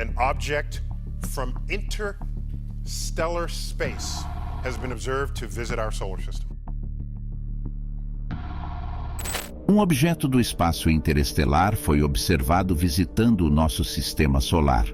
An object from interstellar space has been observed to visit our solar system. Um objeto do espaço interestelar foi observado visitando o nosso sistema solar.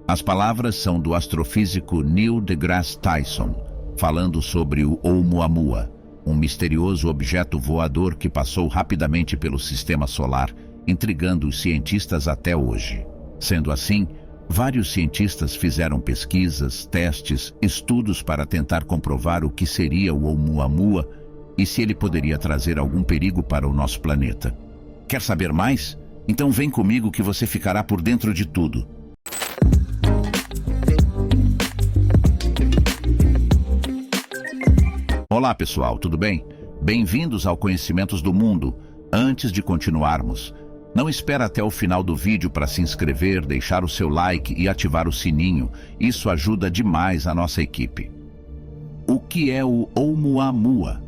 As palavras são do astrofísico Neil deGrasse Tyson, falando sobre o Oumuamua, um misterioso objeto voador que passou rapidamente pelo sistema solar, intrigando os cientistas até hoje. Sendo assim, vários cientistas fizeram pesquisas, testes, estudos para tentar comprovar o que seria o Oumuamua e se ele poderia trazer algum perigo para o nosso planeta. Quer saber mais? Então vem comigo que você ficará por dentro de tudo. Olá pessoal, tudo bem? Bem-vindos ao Conhecimentos do Mundo. Antes de continuarmos, não espera até o final do vídeo para se inscrever, deixar o seu like e ativar o sininho. Isso ajuda demais a nossa equipe. O que é o Oumuamua?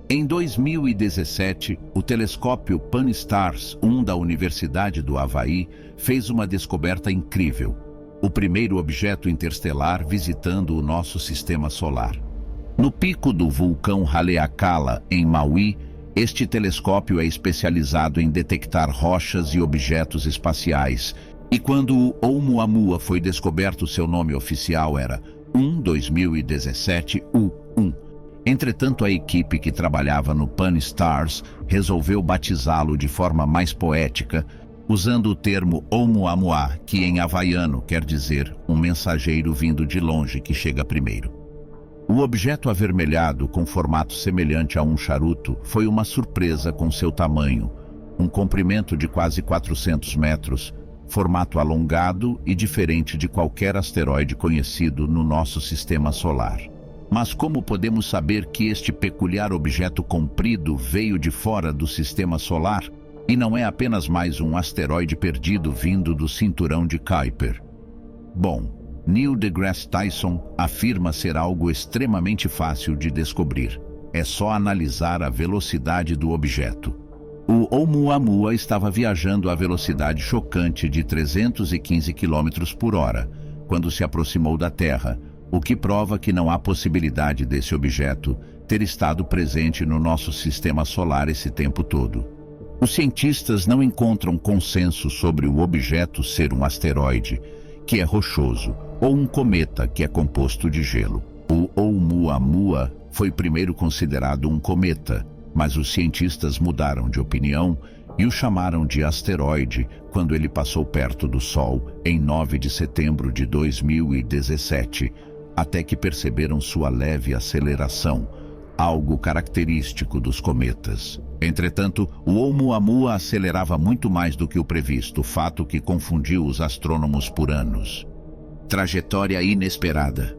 Em 2017, o telescópio Pan-STARRS-1 da Universidade do Havaí fez uma descoberta incrível. O primeiro objeto interestelar visitando o nosso sistema solar. No pico do vulcão Haleakala, em Maui, este telescópio é especializado em detectar rochas e objetos espaciais. E quando o Oumuamua foi descoberto, seu nome oficial era 2017-U1. Entretanto, a equipe que trabalhava no Pan-STARRS resolveu batizá-lo de forma mais poética, usando o termo Oumuamua, que em havaiano quer dizer um mensageiro vindo de longe que chega primeiro. O objeto avermelhado, com formato semelhante a um charuto, foi uma surpresa com seu tamanho, um comprimento de quase 400 metros, formato alongado e diferente de qualquer asteroide conhecido no nosso sistema solar. Mas como podemos saber que este peculiar objeto comprido veio de fora do sistema solar e não é apenas mais um asteroide perdido vindo do cinturão de Kuiper? Bom, Neil deGrasse Tyson afirma ser algo extremamente fácil de descobrir. É só analisar a velocidade do objeto. O Oumuamua estava viajando a velocidade chocante de 315 km por hora quando se aproximou da Terra, o que prova que não há possibilidade desse objeto ter estado presente no nosso sistema solar esse tempo todo. Os cientistas não encontram consenso sobre o objeto ser um asteroide, que é rochoso, ou um cometa, que é composto de gelo. O Oumuamua foi primeiro considerado um cometa, mas os cientistas mudaram de opinião e o chamaram de asteroide quando ele passou perto do Sol em 9 de setembro de 2017, até que perceberam sua leve aceleração, algo característico dos cometas. Entretanto, o Oumuamua acelerava muito mais do que o previsto, fato que confundiu os astrônomos por anos. Trajetória inesperada.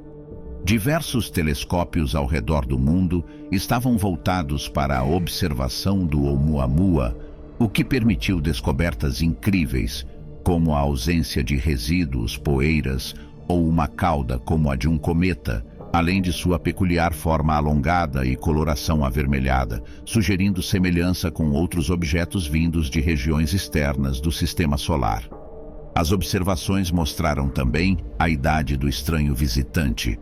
Diversos telescópios ao redor do mundo estavam voltados para a observação do Oumuamua, o que permitiu descobertas incríveis, como a ausência de resíduos, poeiras ou uma cauda como a de um cometa, além de sua peculiar forma alongada e coloração avermelhada, sugerindo semelhança com outros objetos vindos de regiões externas do sistema solar. As observações mostraram também a idade do estranho visitante.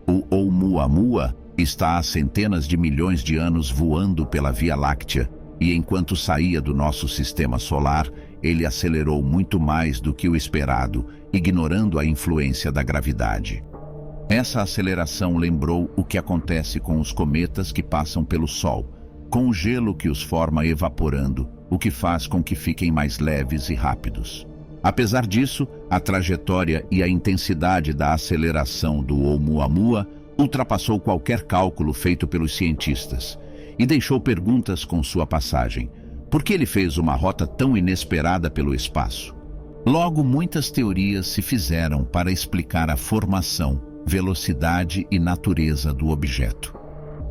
O Oumuamua está há centenas de milhões de anos voando pela Via Láctea, e enquanto saía do nosso sistema solar, ele acelerou muito mais do que o esperado, ignorando a influência da gravidade. Essa aceleração lembrou o que acontece com os cometas que passam pelo Sol, com o gelo que os forma evaporando, o que faz com que fiquem mais leves e rápidos. Apesar disso, a trajetória e a intensidade da aceleração do Oumuamua ultrapassou qualquer cálculo feito pelos cientistas e deixou perguntas com sua passagem. Por que ele fez uma rota tão inesperada pelo espaço? Logo, muitas teorias se fizeram para explicar a formação, velocidade e natureza do objeto.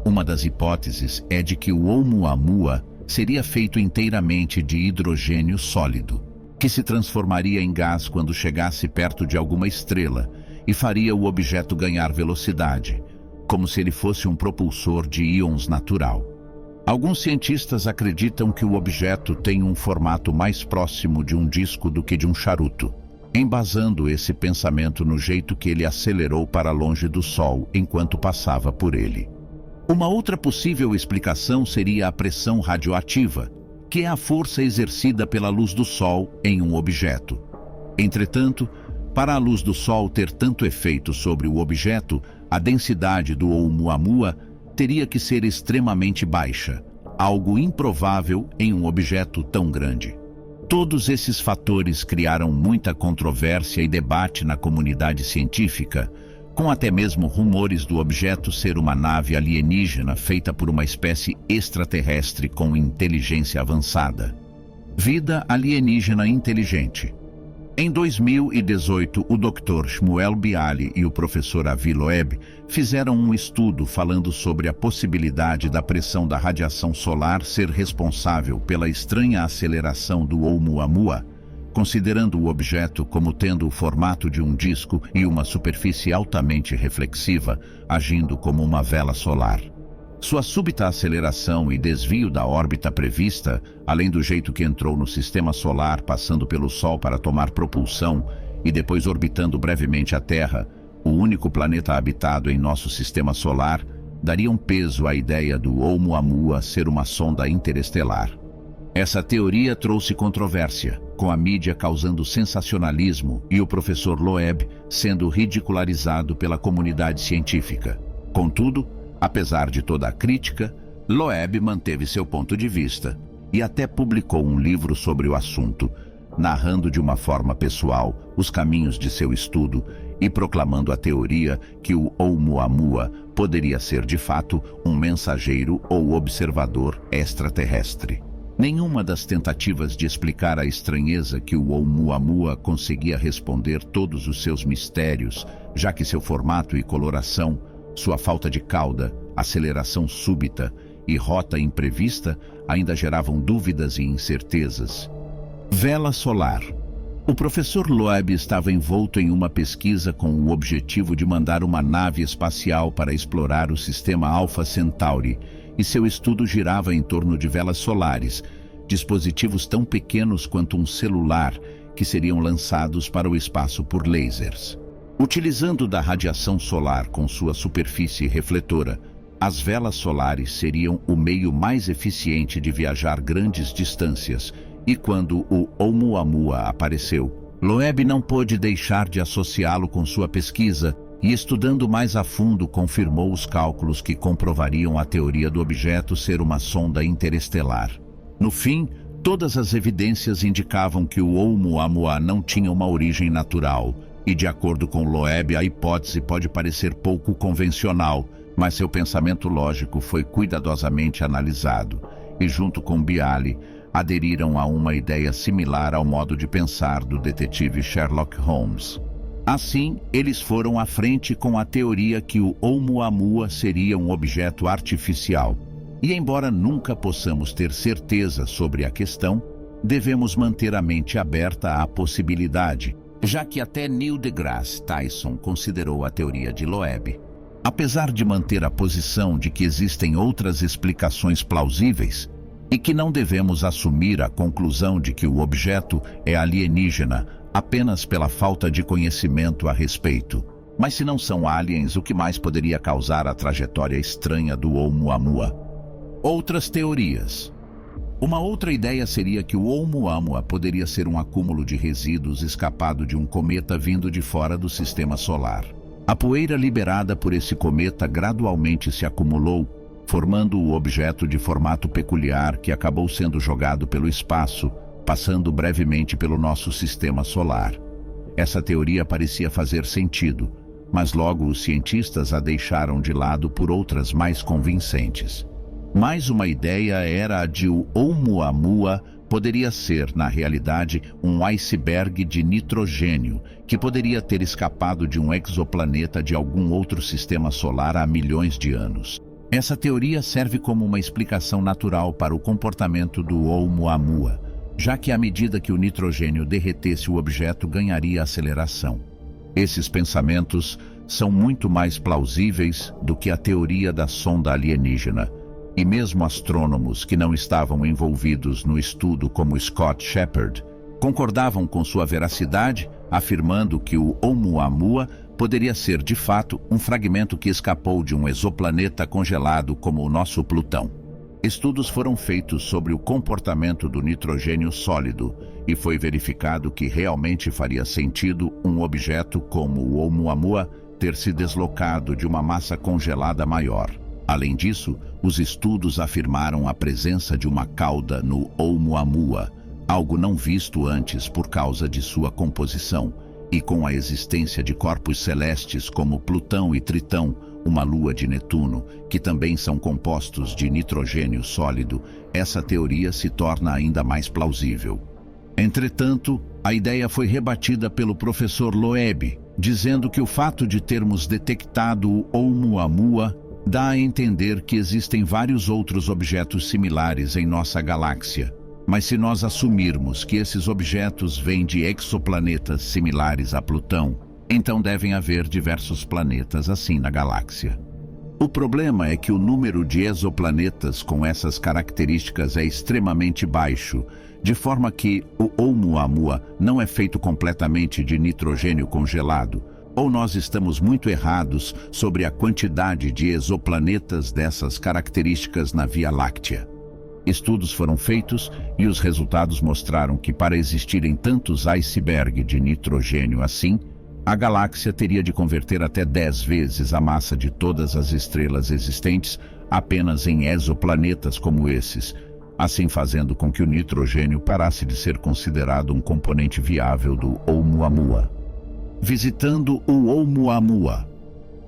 Uma das hipóteses é de que o Oumuamua seria feito inteiramente de hidrogênio sólido, que se transformaria em gás quando chegasse perto de alguma estrela e faria o objeto ganhar velocidade, como se ele fosse um propulsor de íons natural. Alguns cientistas acreditam que o objeto tem um formato mais próximo de um disco do que de um charuto. embasando esse pensamento no jeito que ele acelerou para longe do Sol enquanto passava por ele. Uma outra possível explicação seria a pressão radioativa, que é a força exercida pela luz do Sol em um objeto. Entretanto, para a luz do Sol ter tanto efeito sobre o objeto, a densidade do Oumuamua teria que ser extremamente baixa, algo improvável em um objeto tão grande. Todos esses fatores criaram muita controvérsia e debate na comunidade científica, com até mesmo rumores do objeto ser uma nave alienígena feita por uma espécie extraterrestre com inteligência avançada. Vida alienígena inteligente. Em 2018, o Dr. Shmuel Bialy e o professor Avi Loeb fizeram um estudo falando sobre a possibilidade da pressão da radiação solar ser responsável pela estranha aceleração do Oumuamua, considerando o objeto como tendo o formato de um disco e uma superfície altamente reflexiva, agindo como uma vela solar. Sua súbita aceleração e desvio da órbita prevista, além do jeito que entrou no sistema solar passando pelo Sol para tomar propulsão e depois orbitando brevemente a Terra, o único planeta habitado em nosso sistema solar, dariam peso à ideia do Oumuamua ser uma sonda interestelar. Essa teoria trouxe controvérsia, com a mídia causando sensacionalismo e o professor Loeb sendo ridicularizado pela comunidade científica. Contudo, apesar de toda a crítica, Loeb manteve seu ponto de vista e até publicou um livro sobre o assunto, narrando de uma forma pessoal os caminhos de seu estudo e proclamando a teoria que o Oumuamua poderia ser de fato um mensageiro ou observador extraterrestre. Nenhuma das tentativas de explicar a estranheza que o Oumuamua conseguia responder todos os seus mistérios, já que seu formato e coloração, sua falta de cauda, aceleração súbita e rota imprevista ainda geravam dúvidas e incertezas. Vela solar. O professor Loeb estava envolto em uma pesquisa com o objetivo de mandar uma nave espacial para explorar o sistema Alpha Centauri, e seu estudo girava em torno de velas solares, dispositivos tão pequenos quanto um celular que seriam lançados para o espaço por lasers. Utilizando da radiação solar com sua superfície refletora, as velas solares seriam o meio mais eficiente de viajar grandes distâncias, e quando o Oumuamua apareceu, Loeb não pôde deixar de associá-lo com sua pesquisa e, estudando mais a fundo, confirmou os cálculos que comprovariam a teoria do objeto ser uma sonda interestelar. No fim, todas as evidências indicavam que o Oumuamua não tinha uma origem natural, e de acordo com Loeb, a hipótese pode parecer pouco convencional, mas seu pensamento lógico foi cuidadosamente analisado, e junto com Bialy, aderiram a uma ideia similar ao modo de pensar do detetive Sherlock Holmes. Assim, eles foram à frente com a teoria que o Oumuamua seria um objeto artificial. E embora nunca possamos ter certeza sobre a questão, devemos manter a mente aberta à possibilidade, já que até Neil deGrasse Tyson considerou a teoria de Loeb. Apesar de manter a posição de que existem outras explicações plausíveis, e que não devemos assumir a conclusão de que o objeto é alienígena apenas pela falta de conhecimento a respeito. Mas se não são aliens, o que mais poderia causar a trajetória estranha do Oumuamua? Outras teorias. Uma outra ideia seria que o Oumuamua poderia ser um acúmulo de resíduos escapado de um cometa vindo de fora do sistema solar. A poeira liberada por esse cometa gradualmente se acumulou, formando o objeto de formato peculiar que acabou sendo jogado pelo espaço, passando brevemente pelo nosso sistema solar. Essa teoria parecia fazer sentido, mas logo os cientistas a deixaram de lado por outras mais convincentes. Mais uma ideia era a de o Oumuamua poderia ser, na realidade, um iceberg de nitrogênio que poderia ter escapado de um exoplaneta de algum outro sistema solar há milhões de anos. Essa teoria serve como uma explicação natural para o comportamento do Oumuamua, já que à medida que o nitrogênio derretesse o objeto ganharia aceleração. Esses pensamentos são muito mais plausíveis do que a teoria da sonda alienígena, e mesmo astrônomos que não estavam envolvidos no estudo, como Scott Shepard, concordavam com sua veracidade, afirmando que o Oumuamua poderia ser, de fato, um fragmento que escapou de um exoplaneta congelado como o nosso Plutão. Estudos foram feitos sobre o comportamento do nitrogênio sólido e foi verificado que realmente faria sentido um objeto como o Oumuamua ter se deslocado de uma massa congelada maior. Além disso, os estudos afirmaram a presença de uma cauda no Oumuamua, algo não visto antes por causa de sua composição, e com a existência de corpos celestes como Plutão e Tritão, uma lua de Netuno, que também são compostos de nitrogênio sólido, essa teoria se torna ainda mais plausível. Entretanto, a ideia foi rebatida pelo professor Loeb, dizendo que o fato de termos detectado o Oumuamua dá a entender que existem vários outros objetos similares em nossa galáxia. Mas se nós assumirmos que esses objetos vêm de exoplanetas similares a Plutão, então devem haver diversos planetas assim na galáxia. O problema é que o número de exoplanetas com essas características é extremamente baixo, de forma que o Oumuamua não é feito completamente de nitrogênio congelado, ou nós estamos muito errados sobre a quantidade de exoplanetas dessas características na Via Láctea. Estudos foram feitos e os resultados mostraram que para existirem tantos icebergs de nitrogênio assim, a galáxia teria de converter até 10 vezes a massa de todas as estrelas existentes apenas em exoplanetas como esses, assim fazendo com que o nitrogênio parasse de ser considerado um componente viável do Oumuamua. Visitando o Oumuamua.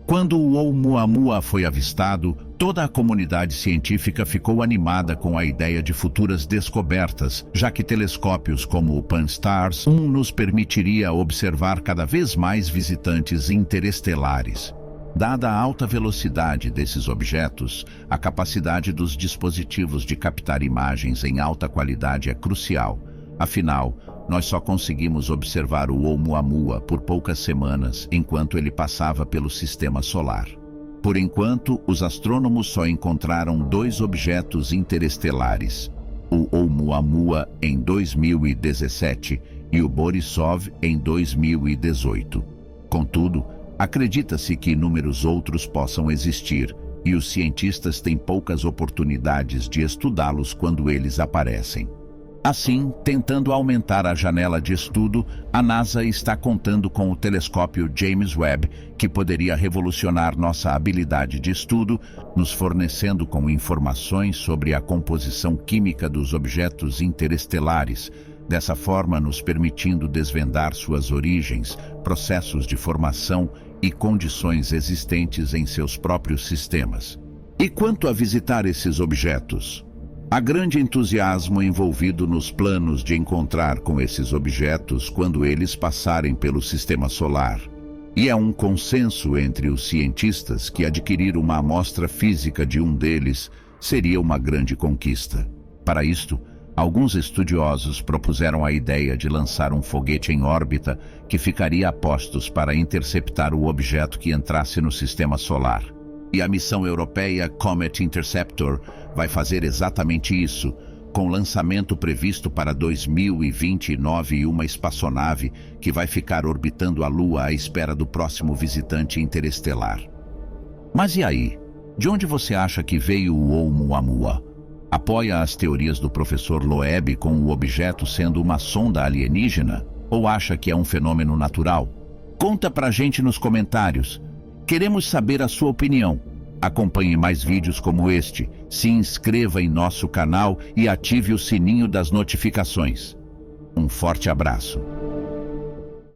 Quando o Oumuamua foi avistado, toda a comunidade científica ficou animada com a ideia de futuras descobertas, já que telescópios como o Pan-STARRS 1 nos permitiria observar cada vez mais visitantes interestelares. Dada a alta velocidade desses objetos, a capacidade dos dispositivos de captar imagens em alta qualidade é crucial. Afinal, nós só conseguimos observar o Oumuamua por poucas semanas enquanto ele passava pelo sistema solar. Por enquanto, os astrônomos só encontraram 2 objetos interestelares, o Oumuamua em 2017 e o Borisov em 2018. Contudo, acredita-se que inúmeros outros possam existir, e os cientistas têm poucas oportunidades de estudá-los quando eles aparecem. Assim, tentando aumentar a janela de estudo, a NASA está contando com o telescópio James Webb, que poderia revolucionar nossa habilidade de estudo, nos fornecendo com informações sobre a composição química dos objetos interestelares, dessa forma nos permitindo desvendar suas origens, processos de formação e condições existentes em seus próprios sistemas. E quanto a visitar esses objetos? Há grande entusiasmo envolvido nos planos de encontrar com esses objetos quando eles passarem pelo sistema solar. E é um consenso entre os cientistas que adquirir uma amostra física de um deles seria uma grande conquista. Para isto, alguns estudiosos propuseram a ideia de lançar um foguete em órbita que ficaria a postos para interceptar o objeto que entrasse no sistema solar. E a missão europeia Comet Interceptor vai fazer exatamente isso, com lançamento previsto para 2029 e uma espaçonave que vai ficar orbitando a Lua à espera do próximo visitante interestelar. Mas e aí? De onde você acha que veio o Oumuamua? Apoia as teorias do professor Loeb com o objeto sendo uma sonda alienígena? Ou acha que é um fenômeno natural? Conta pra gente nos comentários. Queremos saber a sua opinião. Acompanhe mais vídeos como este, se inscreva em nosso canal e ative o sininho das notificações. Um forte abraço.